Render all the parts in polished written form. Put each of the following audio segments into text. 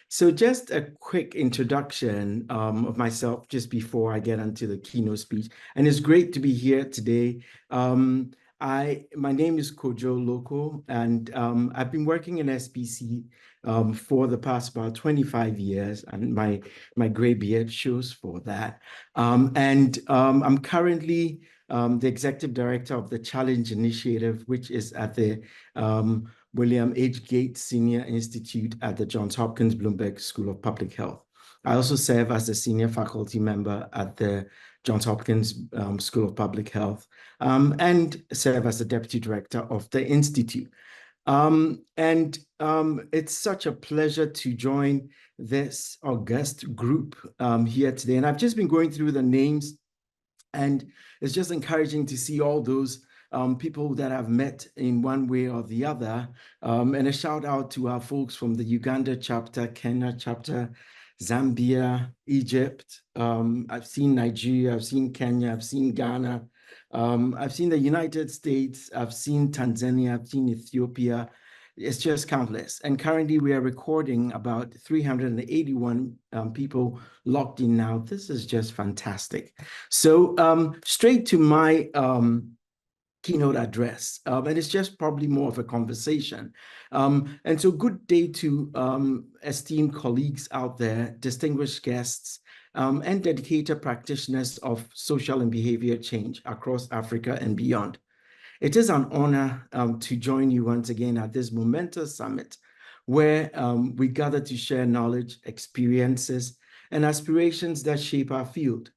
So just a quick introduction of myself just before I get into the keynote speech. And it's great to be here today. My name is Kojo Loko, and I've been working in SBC for the past about 25 years, and my gray beard shows for that. I'm currently the executive director of the Challenge Initiative, which is at the William H. Gates Senior Institute at the Johns Hopkins Bloomberg School of Public Health. I also serve as a senior faculty member at the Johns Hopkins School of Public Health and serve as the deputy director of the institute. It's such a pleasure to join this august group here today. And I've just been going through the names, and it's just encouraging to see all those people that I've met in one way or the other. And a shout out to our folks from the Uganda chapter, Kenya chapter, Zambia, Egypt. I've seen Nigeria, I've seen Kenya, I've seen Ghana. I've seen the United States, I've seen Tanzania, I've seen Ethiopia. It's just countless. And currently we are recording about 381 people logged in now. This is just fantastic. So straight to my keynote address, and it's just probably more of a conversation. And so good day to esteemed colleagues out there, distinguished guests, and dedicated practitioners of social and behavior change across Africa and beyond. It is an honor to join you once again at this momentous summit where we gather to share knowledge, experiences, and aspirations that shape our field.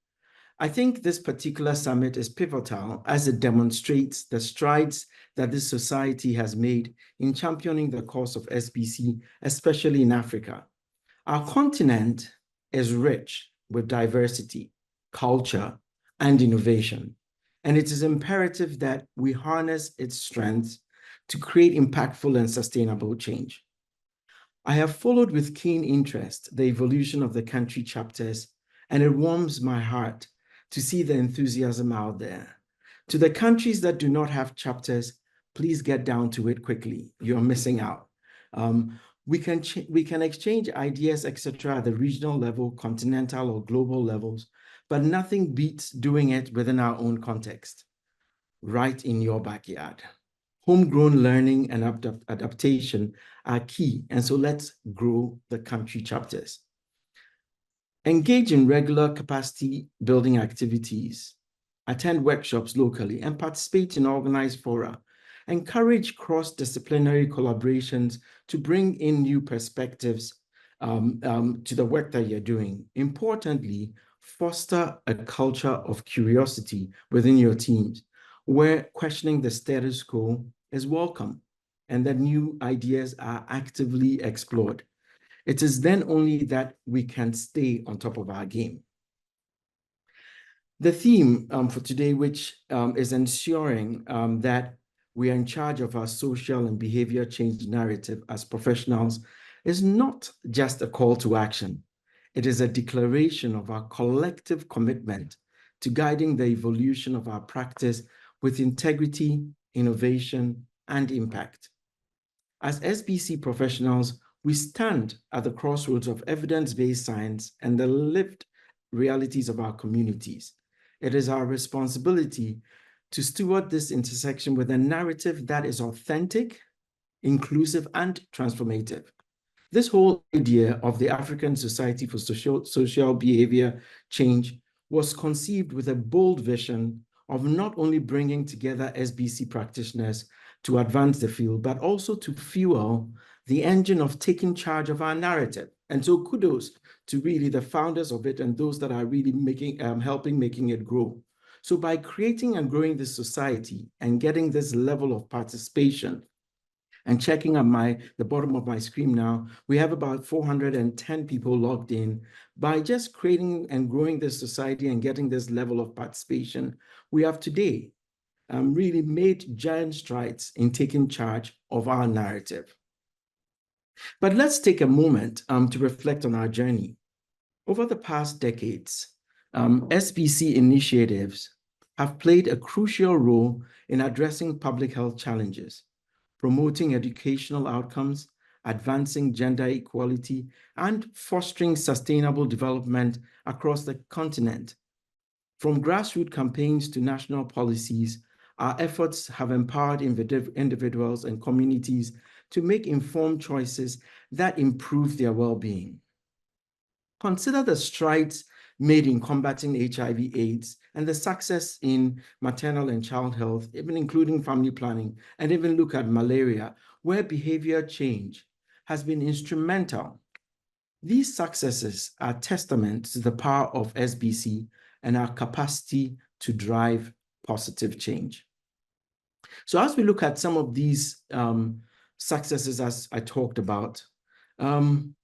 I think this particular summit is pivotal as it demonstrates the strides that this society has made in championing the cause of SBC, especially in Africa. Our continent is rich with diversity, culture, and innovation, and it is imperative that we harness its strengths to create impactful and sustainable change. I have followed with keen interest the evolution of the country chapters, and it warms my heart to see the enthusiasm out there. To the countries that do not have chapters, please get down to it quickly. You're missing out. We can exchange ideas, etc., at the regional level, continental or global levels, but nothing beats doing it within our own context, right in your backyard. Homegrown learning and adaptation are key, and so let's grow the country chapters. Engage in regular capacity building activities, attend workshops locally, and participate in organized fora. Encourage cross-disciplinary collaborations to bring in new perspectives to the work that you're doing. Importantly, foster a culture of curiosity within your teams, where questioning the status quo is welcome and that new ideas are actively explored. It is then only that we can stay on top of our game. The theme for today, which is ensuring that we are in charge of our social and behavior change narrative as professionals, is not just a call to action. It is a declaration of our collective commitment to guiding the evolution of our practice with integrity, innovation, and impact. As SBC professionals, we stand at the crossroads of evidence-based science and the lived realities of our communities. It is our responsibility to steward this intersection with a narrative that is authentic, inclusive, and transformative. This whole idea of the African Society for Social Behavior Change was conceived with a bold vision of not only bringing together SBC practitioners to advance the field, but also to fuel the engine of taking charge of our narrative. And so kudos to really the founders of it and those that are really helping making it grow. So by creating and growing this society and getting this level of participation, and checking at the bottom of my screen now, we have about 410 people logged in. By just creating and growing this society and getting this level of participation, we have today really made giant strides in taking charge of our narrative. But let's take a moment to reflect on our journey. Over the past decades, SBC initiatives have played a crucial role in addressing public health challenges, promoting educational outcomes, advancing gender equality, and fostering sustainable development across the continent. From grassroots campaigns to national policies, our efforts have empowered individuals and communities to make informed choices that improve their well-being. Consider the strides made in combating HIV/AIDS and the success in maternal and child health, even including family planning, and even look at malaria, where behavior change has been instrumental. These successes are testament to the power of SBC and our capacity to drive positive change. So as we look at some of these successes, as I talked about, and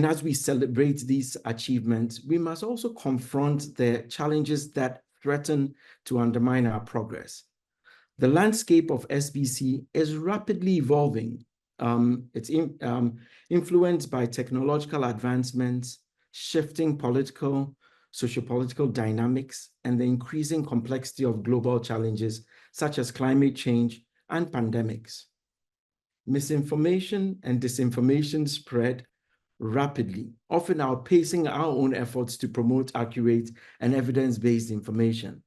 as we celebrate these achievements, we must also confront the challenges that threaten to undermine our progress. The landscape of SBC is rapidly evolving. It's influenced by technological advancements, shifting political, sociopolitical dynamics, and the increasing complexity of global challenges such as climate change and pandemics. Misinformation and disinformation spread rapidly, often outpacing our own efforts to promote accurate and evidence-based information.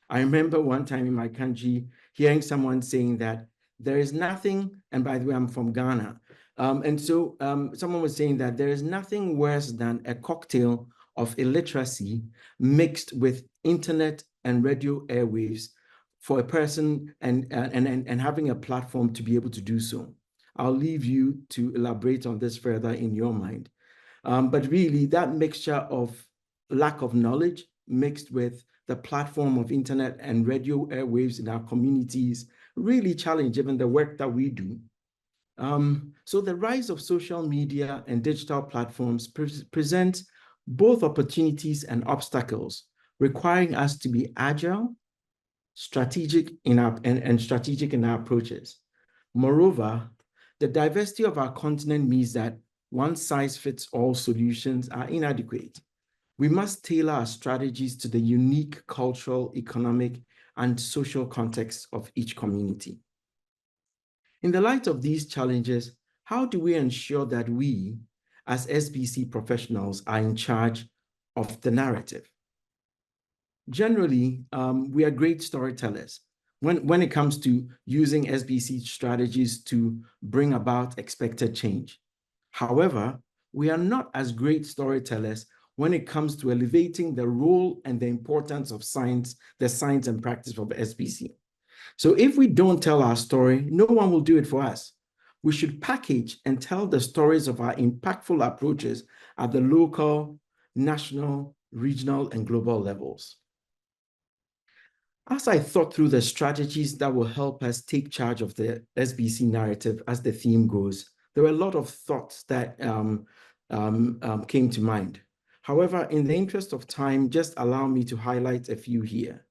I remember one time in my country hearing someone saying that there is nothing, and by the way, I'm from Ghana, someone was saying that there is nothing worse than a cocktail of illiteracy mixed with internet and radio airwaves for a person and having a platform to be able to do so. I'll leave you to elaborate on this further in your mind. But really, that mixture of lack of knowledge mixed with the platform of internet and radio airwaves in our communities really challenge even the work that we do. So the rise of social media and digital platforms present both opportunities and obstacles, requiring us to be agile, strategic in our approaches. Moreover, the diversity of our continent means that one-size-fits-all solutions are inadequate. We must tailor our strategies to the unique cultural, economic, and social context of each community. In the light of these challenges, how do we ensure that we, as SBC professionals, are in charge of the narrative? Generally, we are great storytellers when it comes to using SBC strategies to bring about expected change. However, we are not as great storytellers when it comes to elevating the role and the importance of science, the science and practice of SBC. So if we don't tell our story, no one will do it for us. We should package and tell the stories of our impactful approaches at the local, national, regional, and global levels. As I thought through the strategies that will help us take charge of the SBC narrative as the theme goes, there were a lot of thoughts that came to mind. However, in the interest of time, just allow me to highlight a few here.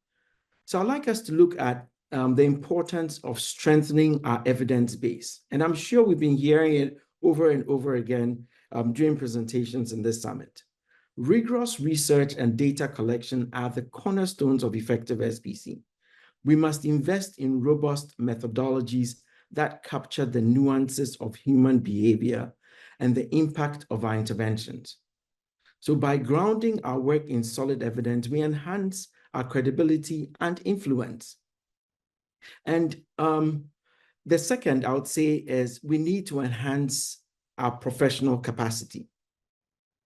So I'd like us to look at the importance of strengthening our evidence base. And I'm sure we've been hearing it over and over again during presentations in this summit. Rigorous research and data collection are the cornerstones of effective SBC. We must invest in robust methodologies that capture the nuances of human behavior and the impact of our interventions. So by grounding our work in solid evidence, we enhance our credibility and influence. And the second, I would say, is we need to enhance our professional capacity.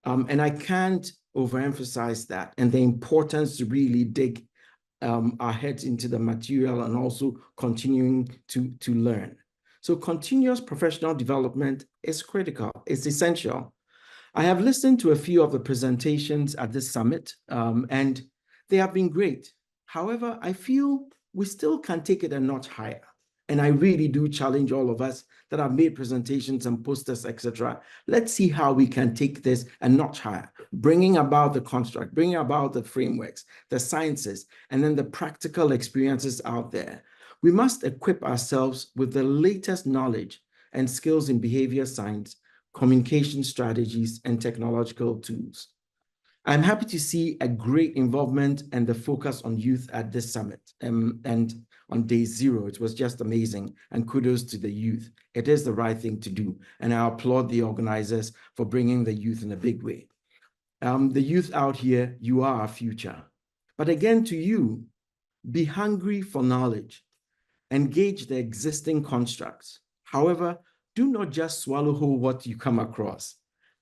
And I can't overemphasize that and the importance to really dig our heads into the material and also continuing to learn. So continuous professional development is critical, it's essential. I have listened to a few of the presentations at this summit, and they have been great. However, I feel we still can take it a notch higher. And I really do challenge all of us that have made presentations and posters, etc. Let's see how we can take this a notch higher, bringing about the construct, bringing about the frameworks, the sciences, and then the practical experiences out there. We must equip ourselves with the latest knowledge and skills in behavior science, communication strategies, and technological tools. I'm happy to see a great involvement and the focus on youth at this summit. And on day 0. It was just amazing, and kudos to the youth. It is the right thing to do, and I applaud the organizers for bringing the youth in a big way. The youth out here, you are our future. But again, to you, be hungry for knowledge. Engage the existing constructs. However, do not just swallow whole what you come across.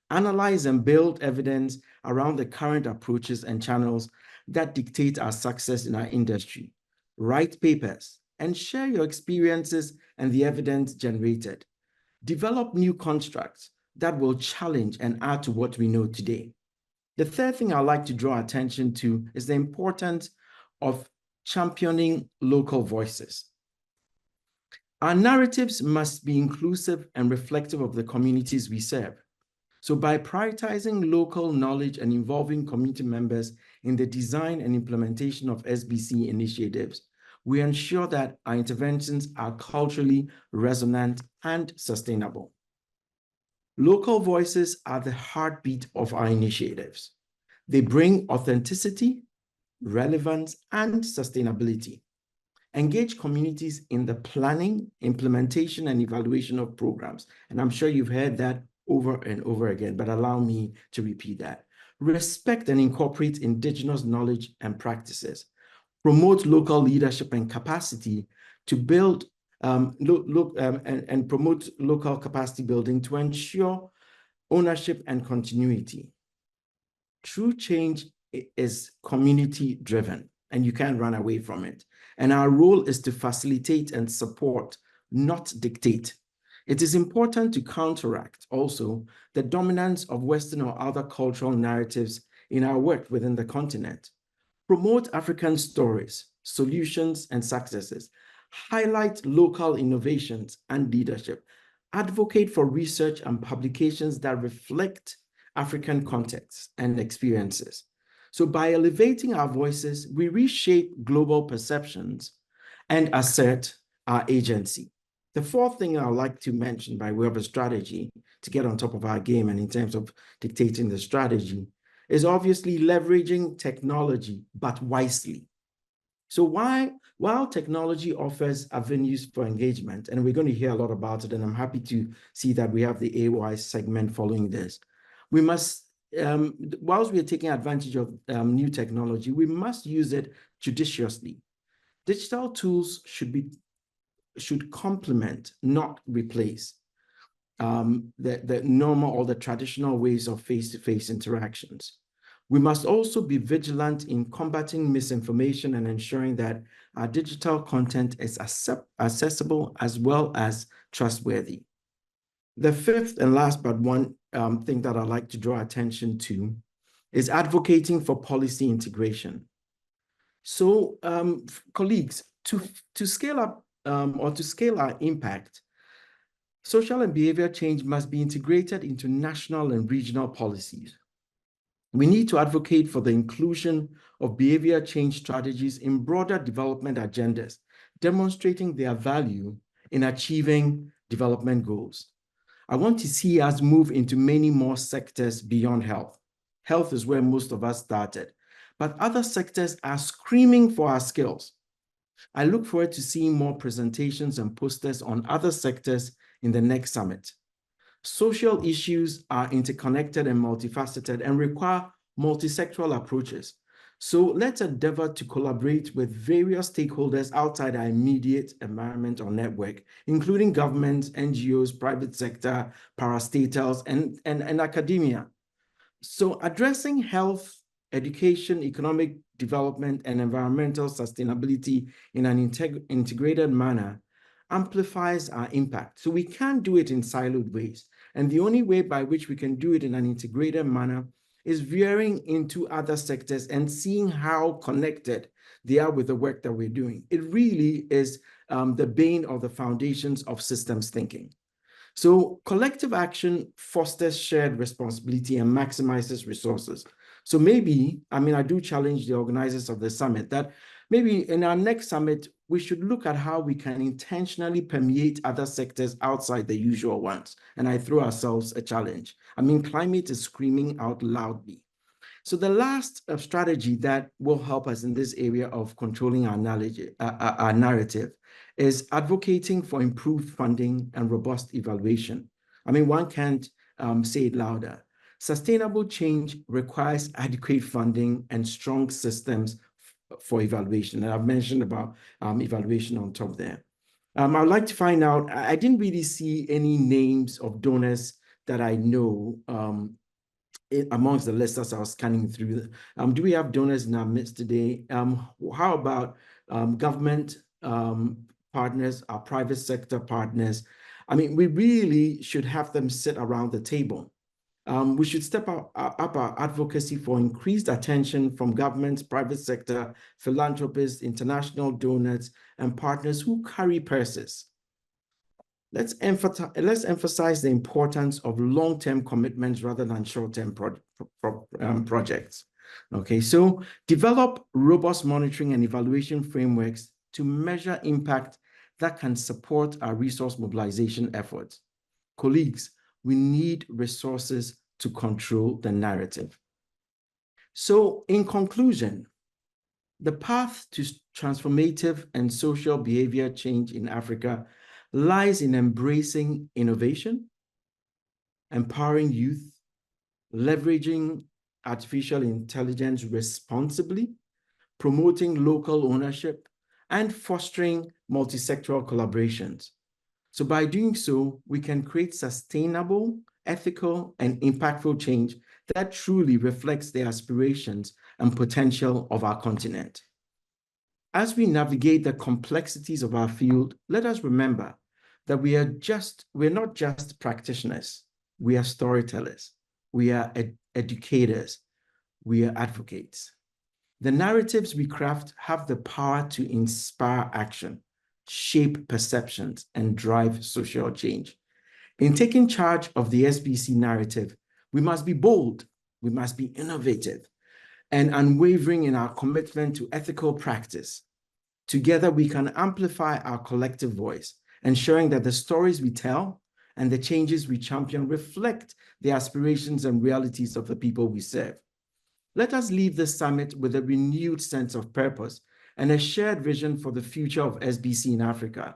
Analyze and build evidence around the current approaches and channels that dictate our success in our industry. Write papers and share your experiences and the evidence generated. Develop new constructs that will challenge and add to what we know today. The third thing I'd like to draw attention to is the importance of championing local voices. Our narratives must be inclusive and reflective of the communities we serve. So by prioritizing local knowledge and involving community members in the design and implementation of SBC initiatives, we ensure that our interventions are culturally resonant and sustainable. Local voices are the heartbeat of our initiatives. They bring authenticity, relevance, and sustainability. Engage communities in the planning, implementation, and evaluation of programs. And I'm sure you've heard that over and over again, but allow me to repeat that. Respect and incorporate indigenous knowledge and practices. Promote local leadership and capacity to build and promote local capacity building to ensure ownership and continuity. True change is community-driven, and you can't run away from it. And our role is to facilitate and support, not dictate. It is important to counteract also the dominance of Western or other cultural narratives in our work within the continent. Promote African stories, solutions, and successes. Highlight local innovations and leadership. Advocate for research and publications that reflect African contexts and experiences. So by elevating our voices, we reshape global perceptions and assert our agency. The fourth thing I would like to mention by way of a strategy to get on top of our game and in terms of dictating the strategy is obviously leveraging technology, but wisely. So while technology offers avenues for engagement, and we're going to hear a lot about it, and I'm happy to see that we have the AY segment following this, we must, whilst we are taking advantage of new technology, we must use it judiciously. Digital tools should complement, not replace, the normal or the traditional ways of face-to-face interactions. We must also be vigilant in combating misinformation and ensuring that our digital content is accessible as well as trustworthy. The fifth and last but one thing that I'd like to draw attention to is advocating for policy integration. So, colleagues, to scale up or to scale our impact, social and behavior change must be integrated into national and regional policies. We need to advocate for the inclusion of behavior change strategies in broader development agendas, demonstrating their value in achieving development goals. I want to see us move into many more sectors beyond health. Health is where most of us started, but other sectors are screaming for our skills. I look forward to seeing more presentations and posters on other sectors in the next summit. Social issues are interconnected and multifaceted and require multi-sectoral approaches. So let's endeavor to collaborate with various stakeholders outside our immediate environment or network, including governments, NGOs, private sector, parastatals, and academia. So addressing health, education, economic development, and environmental sustainability in an integrated manner amplifies our impact. So we can't do it in siloed ways. And the only way by which we can do it in an integrated manner is veering into other sectors and seeing how connected they are with the work that we're doing. It really is the bane of the foundations of systems thinking. So collective action fosters shared responsibility and maximizes resources. So maybe, I do challenge the organizers of the summit that maybe in our next summit, we should look at how we can intentionally permeate other sectors outside the usual ones. And I throw ourselves a challenge. Climate is screaming out loudly. So the last strategy that will help us in this area of controlling our knowledge, our narrative, is advocating for improved funding and robust evaluation. I mean, one can't say it louder. Sustainable change requires adequate funding and strong systems for evaluation. And I've mentioned about evaluation on top there. I'd like to find out, I didn't really see any names of donors that I know amongst the list as I was scanning through. Do we have donors in our midst today? How about government partners, our private sector partners? I mean, we really should have them sit around the table. We should step up our advocacy for increased attention from governments, private sector, philanthropists, international donors, and partners who carry purses. Let's emphasize the importance of long-term commitments rather than short-term projects. Okay, so develop robust monitoring and evaluation frameworks to measure impact that can support our resource mobilization efforts. Colleagues, we need resources to control the narrative. So in conclusion, the path to transformative and social behavior change in Africa lies in embracing innovation, empowering youth, leveraging artificial intelligence responsibly, promoting local ownership, and fostering multi-sectoral collaborations. So by doing so, we can create sustainable, ethical, and impactful change that truly reflects the aspirations and potential of our continent. As we navigate the complexities of our field, let us remember that we're not just practitioners, we are storytellers, we are educators, we are advocates. The narratives we craft have the power to inspire action, shape perceptions, and drive social change. In taking charge of the SBC narrative, we must be bold, we must be innovative, and unwavering in our commitment to ethical practice. Together, we can amplify our collective voice, ensuring that the stories we tell and the changes we champion reflect the aspirations and realities of the people we serve. Let us leave this summit with a renewed sense of purpose and a shared vision for the future of SBC in Africa.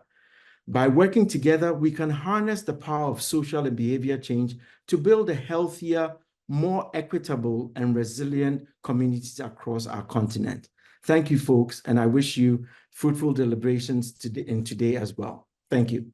By working together, we can harness the power of social and behavior change to build a healthier, more equitable, and resilient communities across our continent. Thank you, folks, and I wish you fruitful deliberations today as well. Thank you.